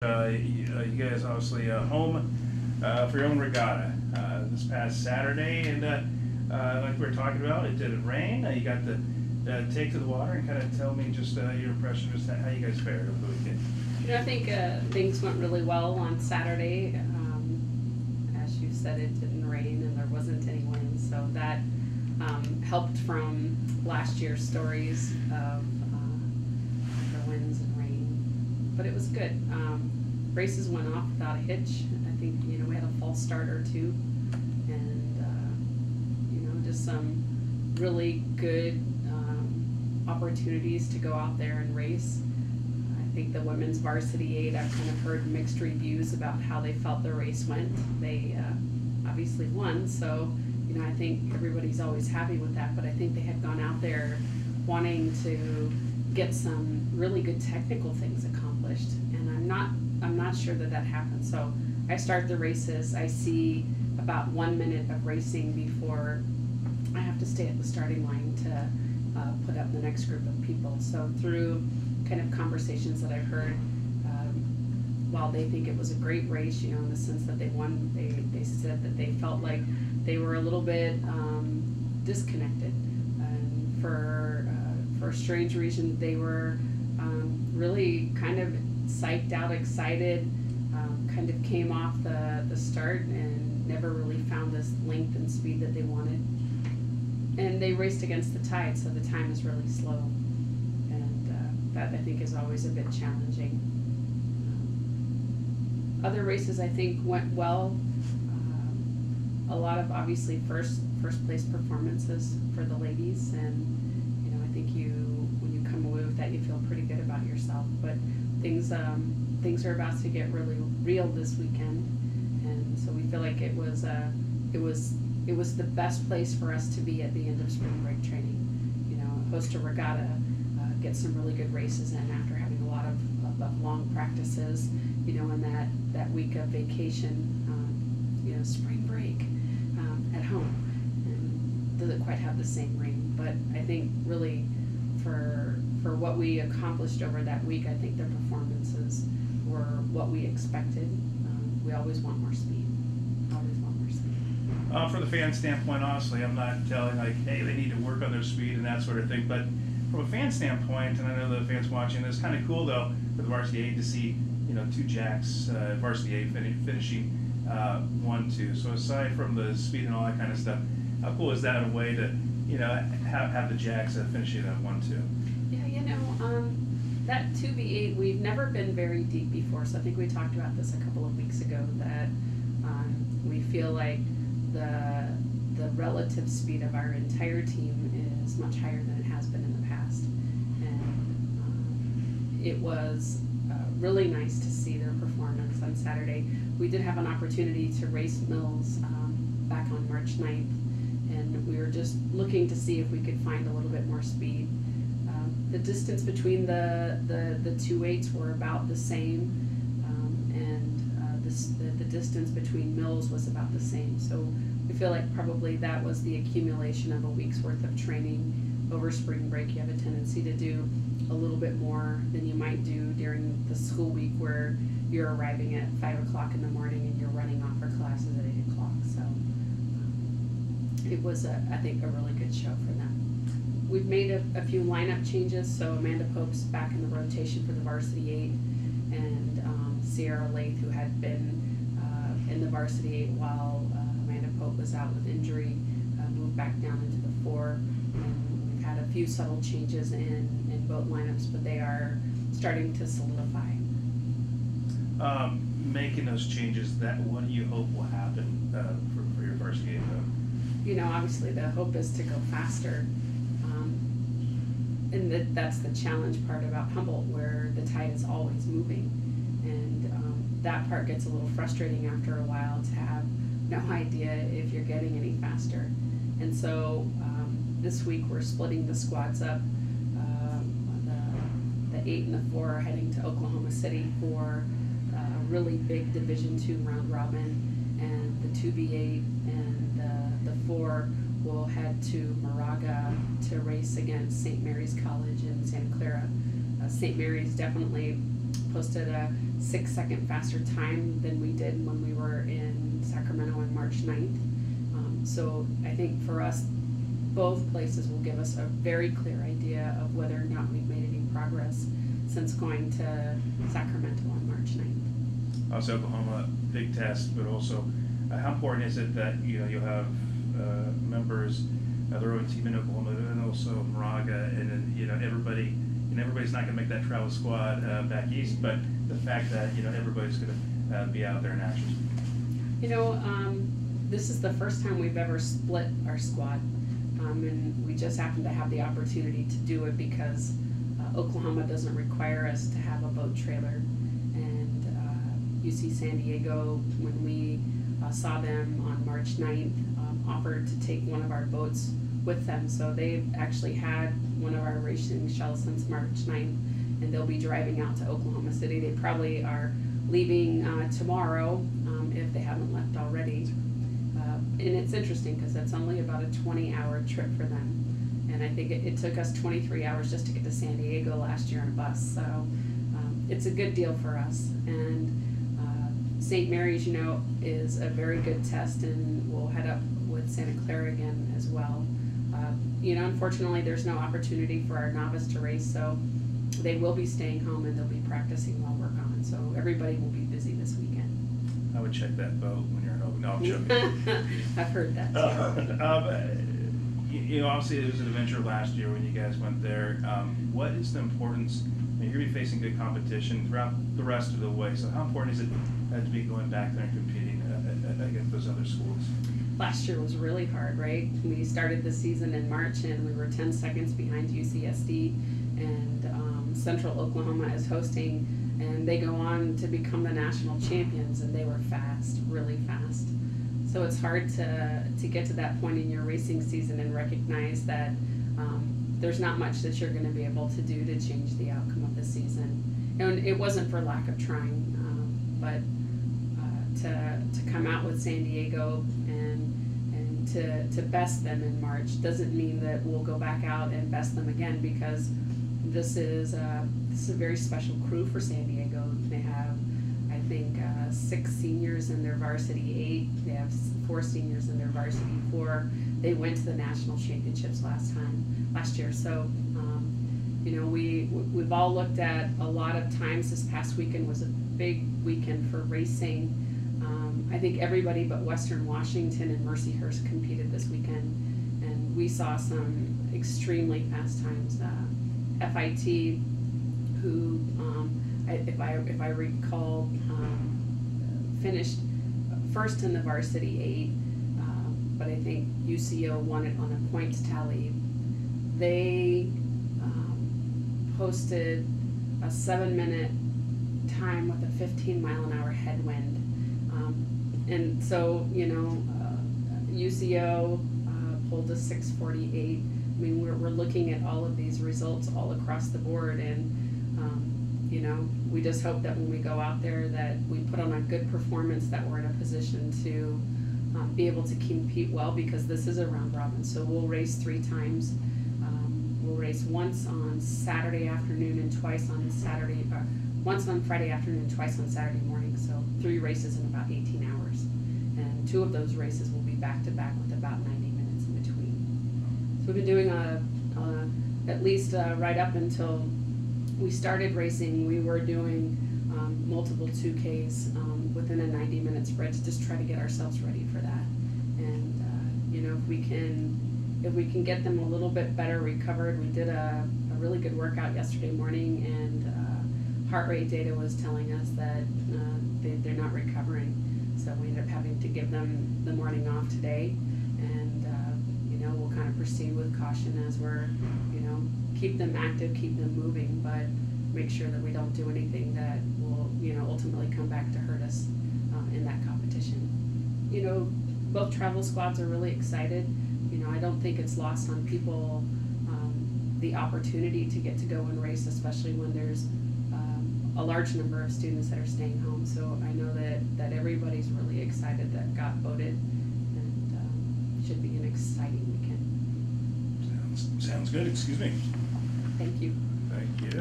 You guys obviously home for your own regatta this past Saturday, and like we were talking about, it didn't rain. You got to take to the water and kind of tell me just your impression of how you guys fared over the weekend. I think things went really well on Saturday. As you said, it didn't rain and there wasn't any wind, so that helped from last year's stories of the winds and rain. But it was good. Races went off without a hitch. I think we had a false start or two, and just some really good opportunities to go out there and race. I think the women's varsity 8, I've kind of heard mixed reviews about how they felt the race went. They obviously won, so I think everybody's always happy with that, but I think they had gone out there wanting to get some really good technical things accomplished, and I'm not sure that happened. So I start the races, I see about 1 minute of racing before I have to stay at the starting line to put up the next group of people. So through kind of conversations that I've heard, while they think it was a great race, in the sense that they won, they said that they felt like they were a little bit disconnected, and for a strange reason they were really kind of psyched out, excited, kind of came off the start and never really found this length and speed that they wanted. And they raced against the tide, so the time is really slow. And that I think is always a bit challenging. Other races I think went well. A lot of obviously first place performances for the ladies, and I think when you come away with that, you feel pretty good about yourself. But things are about to get really real this weekend, and so we feel like it was the best place for us to be at the end of spring break training. Host a regatta, get some really good races in after having a lot of long practices, and that week of vacation, spring break at home. And doesn't quite have the same ring, but I think really for what we accomplished over that week, I think the performances were what we expected. We always want more speed. From the fan standpoint, honestly, I'm not telling hey, they need to work on their speed and that sort of thing. But from a fan standpoint, and I know the fans watching, it's kind of cool though for the varsity 8 to see two jacks, varsity 8 finishing 1-2. So aside from the speed and all that kind of stuff, how cool is that in a way to have the jacks finishing at 1-2? Yeah, that 2v8, we've never been very deep before. So I think we talked about this a couple of weeks ago, that we feel like the relative speed of our entire team is much higher than it has been in the past, and it was really nice to see their performance on Saturday. We did have an opportunity to race Mills back on March 9th, and we were just looking to see if we could find a little bit more speed. The distance between the two 8s were about the same, and the distance between Mills was about the same. So we feel like probably that was the accumulation of a week's worth of training over spring break. You have a tendency to do a little bit more than you might do during the school week, where you're arriving at 5 o'clock in the morning and you're running off for classes at 8 o'clock. So it was, I think, a really good show for them. We've made a few lineup changes. So Amanda Pope's back in the rotation for the varsity 8, and Sierra Lath, who had been in the varsity 8 while Amanda Pope was out with injury, moved back down into the 4. And we've had a few subtle changes in both lineups, but they are starting to solidify. Making those changes, what do you hope will happen for your varsity 8 though? Obviously the hope is to go faster. And that's the challenge part about Humboldt, where the tide is always moving. And that part gets a little frustrating after a while, to have no idea if you're getting any faster. And so this week we're splitting the squads up. The 8 and the 4 are heading to Oklahoma City for a really big Division II round robin, and the 2v8 and the 4 will head to Moraga to race against St. Mary's College in Santa Clara. St. Mary's definitely posted a 6-second faster time than we did when we were in Sacramento on March 9th. So I think for us, both places will give us a very clear idea of whether or not we've made any progress since going to Sacramento on March 9th. Also, Oklahoma, big test, but also how important is it that you'll have members of the rowing team in Oklahoma and also Moraga, and then everybody, everybody's not going to make that travel squad back east, but the fact that everybody's going to be out there in action. This is the first time we've ever split our squad, and we just happen to have the opportunity to do it because Oklahoma doesn't require us to have a boat trailer, and UC San Diego, when we saw them on March 9th, offered to take one of our boats with them. So they've actually had one of our racing shells since March 9th, and they'll be driving out to Oklahoma City. They probably are leaving tomorrow if they haven't left already. And it's interesting because it's only about a 20-hour trip for them. And I think it took us 23 hours just to get to San Diego last year on a bus. So it's a good deal for us. And St. Mary's, is a very good test, and we'll head up with Santa Clara again as well. Unfortunately, there's no opportunity for our novice to race, so they will be staying home and they'll be practicing while we're gone. So everybody will be busy this weekend. I would check that boat when you're in Oakland. No, I'm joking. I've heard that too. Obviously it was an adventure last year when you guys went there. What is the importance? You're going to be facing good competition throughout the rest of the way. So how important is it to be going back there and competing against those other schools? Last year was really hard, right? We started the season in March and we were 10 seconds behind UCSD, and Central Oklahoma is hosting, and they go on to become the national champions, and they were fast, really fast. So it's hard to get to that point in your racing season and recognize that there's not much that you're going to be able to do to change the outcome of the season. And it wasn't for lack of trying, but to come out with San Diego and to best them in March doesn't mean that we'll go back out and best them again, because this is a very special crew for San Diego. They have, I think, 6 seniors in their varsity 8. They have 4 seniors in their varsity 4. They went to the national championships last year. So, we've all looked at a lot of times. This past weekend was a big weekend for racing. I think everybody but Western Washington and Mercyhurst competed this weekend, and we saw some extremely fast times. FIT, who, if I recall, finished first in the varsity 8, but I think UCO won it on a points tally. They posted a 7-minute time with a 15-mile-an-hour headwind. And so, UCO pulled a 6:48. I mean, we're looking at all of these results all across the board, and we just hope that when we go out there that we put on a good performance, that we're in a position to be able to compete well, because this is a round robin. So we'll race 3 times. We'll race once on Saturday afternoon and twice on Saturday, once on Friday afternoon and twice on Saturday morning. So 3 races in about 18 hours. And 2 of those races will be back to back with about 90 minutes in between. So we've been doing at least right up until we started racing, we were doing multiple 2Ks within a 90-minute spread to just try to get ourselves ready for that. And if we can get them a little bit better recovered. We did a really good workout yesterday morning, and heart rate data was telling us that they're not recovering. So we ended up having to give them the morning off today, and we'll kind of proceed with caution as we're, keep them active, keep them moving, but make sure that we don't do anything that will, ultimately come back to hurt us in that competition. Both travel squads are really excited. I don't think it's lost on people the opportunity to get to go and race, especially when there's a large number of students that are staying home. So I know that everybody's really excited that got voted, and should be an exciting weekend. Sounds good. Excuse me. Thank you. Thank you.